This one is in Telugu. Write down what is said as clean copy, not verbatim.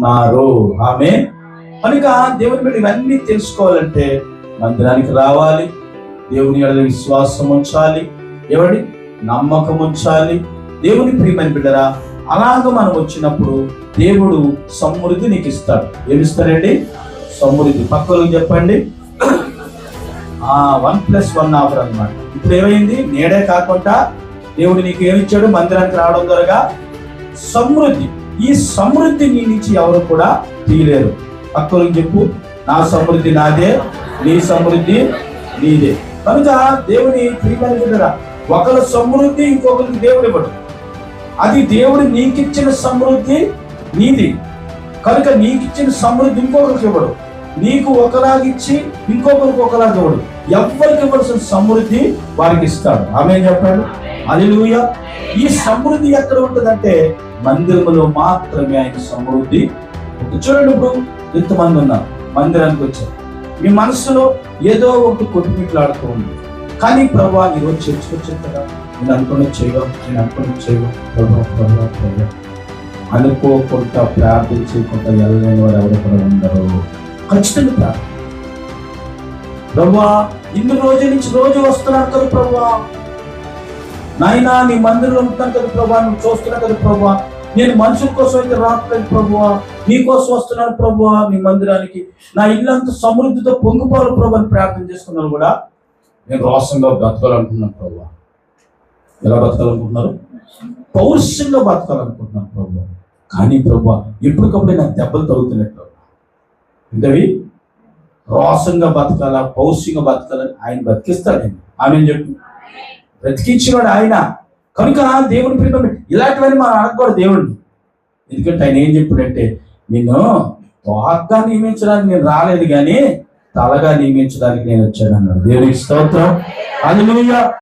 ఉన్నారు. ఆమె కనుక దేవుని మీద ఇవన్నీ తెలుసుకోవాలంటే మందిరానికి రావాలి, దేవుని ఎడల విశ్వాసం ఉంచాలి, ఎవడి నమ్మకం ఉంచాలి. దేవుని ప్రియమైన బిడ్డరా, అలాగ మనం వచ్చినప్పుడు దేవుడు సమృద్ధి నీకు ఇస్తాడు. ఏమిస్తాడండి? సమృద్ధి. పక్కలకు చెప్పండి. 1+1 ఆఫర్ అన్నమాట. ఇప్పుడు ఏమైంది? నేడే కాకుండా దేవుడు నీకు ఏమిచ్చాడు? మందిరానికి రావడం ద్వారా సమృద్ధి. ఈ సమృద్ధి నీ నుంచి ఎవరు కూడా తీయలేరు. పక్కలకు చెప్పు, నా సమృద్ధి నాదే, నీ సమృద్ధి నీదే. కనుక దేవుని ప్రియమైన బిడ్డరా, ఒకరి సమృద్ధి ఇంకొకరికి దేవుడు ఇవ్వడు. అది దేవుడు నీకిచ్చిన సమృద్ధి నీది. కనుక నీకిచ్చిన సమృద్ధి ఇంకొకరికి ఇవ్వడు. నీకు ఒకలాగిచ్చి ఇంకొకరికి ఒకలాగా ఇవ్వడు. ఎవరికి ఇవ్వాల్సిన సమృద్ధి వారికి ఇస్తాడు. ఆమె చెప్పాడు. హల్లెలూయా. ఈ సమృద్ధి ఎక్కడ ఉంటుందంటే మందిరంలో మాత్రమే ఆయన సమృద్ధి. చూడండి, ఇప్పుడు ఎంతమంది ఉన్నారు, మందిరానికి వచ్చారు, మీ మనసులో ఏదో ఒకటి కొట్టుమిట్లాడుతూ ఉంది. కానీ ప్రభా ఈరోజు చర్చకు వచ్చాను కదా, నేను అనుకుని చేయగా, నేను అనుకుని చేయగా, ప్రభా అనుకోకుండా ప్రార్థన చేయకుండా వెళ్ళలేని వారు ఎవరు కూడా ఉండరు. ఖచ్చితంగా ప్రార్థన. ప్రభా ఇన్ని రోజుల నుంచి రోజు వస్తున్నాను కదా ప్రభా, నాయనా నీ మందిరంలో ఉంటాను కదా ప్రభా, నువ్వు చూస్తున్నావు కదా ప్రభా, నేను మనుషుల కోసం అయితే రావట్లేదు ప్రభువా, నీ కోసం వస్తున్నాను ప్రభువా నీ మందిరానికి, నా ఇల్లంతా సమృద్ధితో పొంగిపోవాలి ప్రభు అని ప్రార్థన చేసుకున్నాను కూడా నేను రోషంగా బతకాలనుకుంటున్నాను ప్రభువా. ఎలా బతకాలనుకుంటున్నారు? పౌరుషంగా బతకాలనుకుంటున్నాను ప్రభువా. కానీ ప్రభువా ఎప్పటికప్పుడే నాకు దెబ్బలు తగ్గుతున్నాయి ప్రభు. ఇంకవి రోషంగా బతకాలా, పౌరుషంగా బతకాలని ఆయన బతికిస్తాడండి. ఆమె చెప్పు, బ్రతికించేవాడు ఆయన. కనుక దేవుని ప్రేమ ఇలాంటివన్నీ మనం అడగకూడదు దేవుడిని. ఎందుకంటే ఆయన ఏం చెప్పాడంటే, నిన్ను తోకగా నియమించడానికి నేను రాలేదు కానీ తలగా నియమించడానికి నేను వచ్చాను అన్నాడు. దేవునికి స్తోత్రం. హల్లెలూయా.